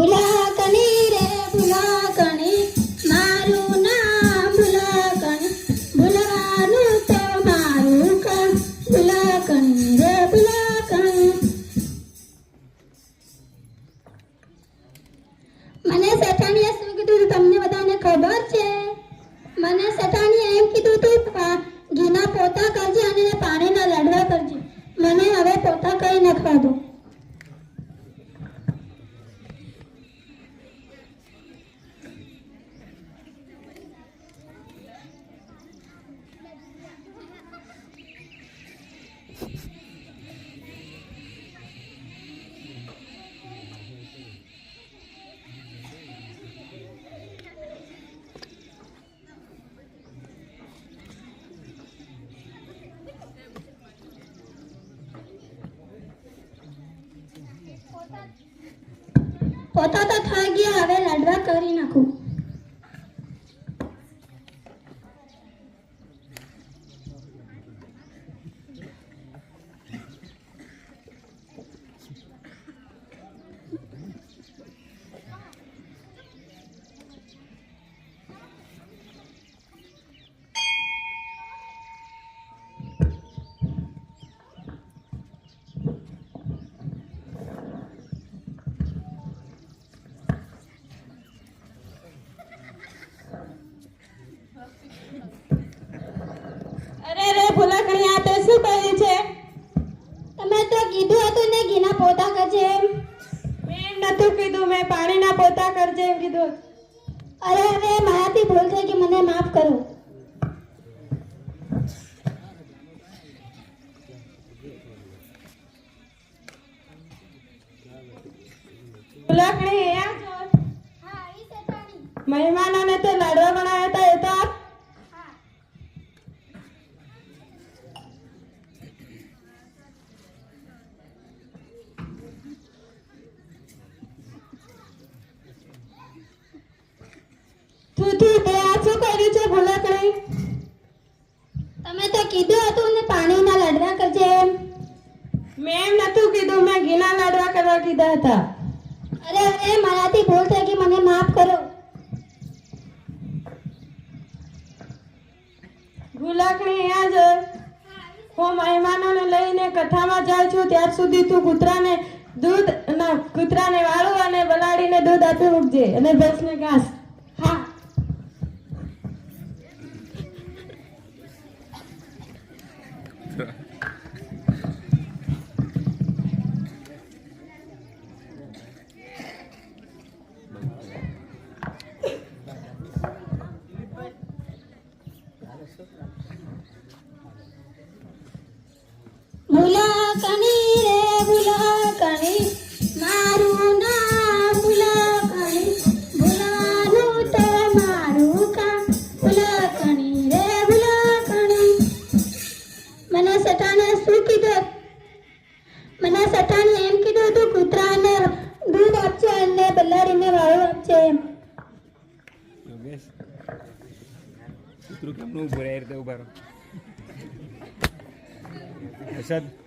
ભૂલાકણી રે ભૂલાકણી મારું નામ ભૂલાકણી ભૂલવાનું તો મારું કામ ભૂલાકણી રે ભૂલાકણી મને શેઠાણીએ શું કીધું તમને બધાને ખબર છે મને શેઠાણીએ એમ કીધું તું ઘીના પોતા કરજે અને પાણીના લાડવા કરજે મને હવે પોતા કઈ નાખવા દો પોતા તો થઈ ગયા હવે લાડવા કરી નાખું તમે તો કીધું હતું ને ઘીના પોતા કરજે મેં નતું કીધું મેં પાણીના પોતા કરજે એમ કીધું અરે હવે મારાથી ભૂલ થઈ ગઈ મને માફ કરો ભૂલાકણી મહેમાનોને તો લાડવા બનાવ્યા હતા એ તો તમે તો કીધું હતું ને પાણીના લાડવા કરજે મેં એમ નતું કીધું મેં ઘીના લાડવા કરવા કીધા હતા અરે અરે મારાથી ભૂલ થઈ ગઈ મને માફ કરો ભૂલાકણી અહીંયા જ હું મહેમાનોને લઈને કથામાં જાઉં છું ત્યાર સુધી તું કૂતરાને વાળું અને બલાડીને દૂધ આપી મૂકજે અને ભેંસને ઘાસ હા ભૂલાકણી રે ભૂલાકણી મારું નામ ભૂલાકણી ભૂલવાનું તો મારું કામ ભૂલાકણી રે ભૂલાકણી મને શેઠાણીએ શું કીધું મને શેઠાણીએ એમ કીધું તું કૂતરાને દૂધ આપજે અને બલાડીને વાળું આપજે એમ કૂતરું કેમનું ઉભું રહે રીતે ઉભા રહો અસદ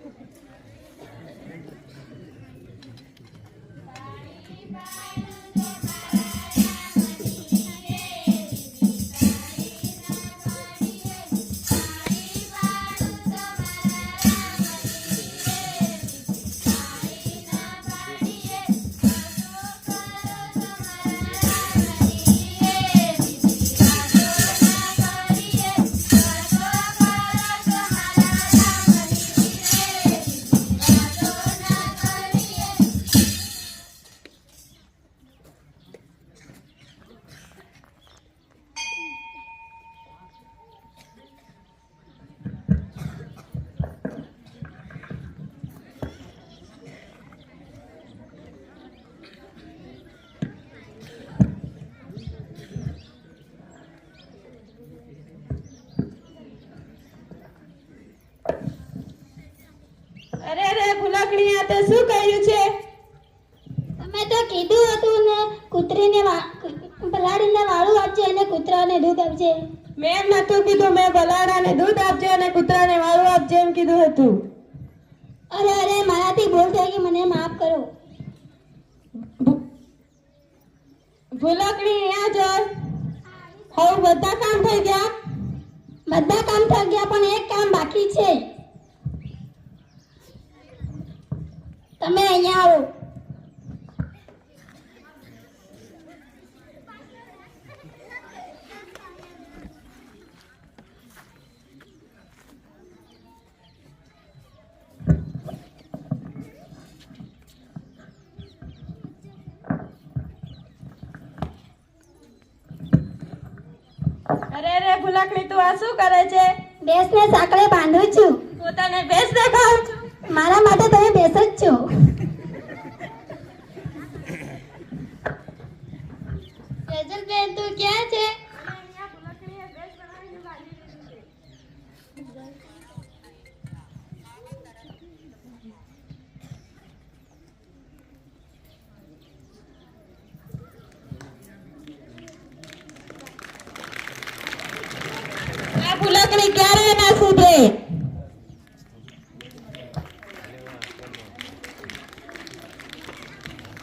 ભૂલાકણી આ તો શું કહ્યું છે તમે તો કીધું હતું ને કૂતરીને બલાડીને વાળું આપજે અને કૂતરાને દૂધ આપજે મેં એમ નતું કીધું મેં બલાડાને દૂધ આપજે અને કૂતરાને વાળું આપજે એમ કીધું હતું અરે અરે મારાથી ભૂલ થઈ ગઈ મને માફ કરો ભૂલકડી અહીંયા જર. હવે બધા કામ થઈ ગયા. બધા કામ થઈ ગયા પણ એક કામ બાકી છે. તમે અહીંયા આવો. અરે ભૂલકડી તું આ શું કરે છે? ભેંસને સાંકળે બાંધું છું. હું તને ભેંસ દેખાડું છું. મારા માટે તમે ભેંસ જ છો. બેન તું ક્યાં છે? આ ભૂલકડી ક્યારે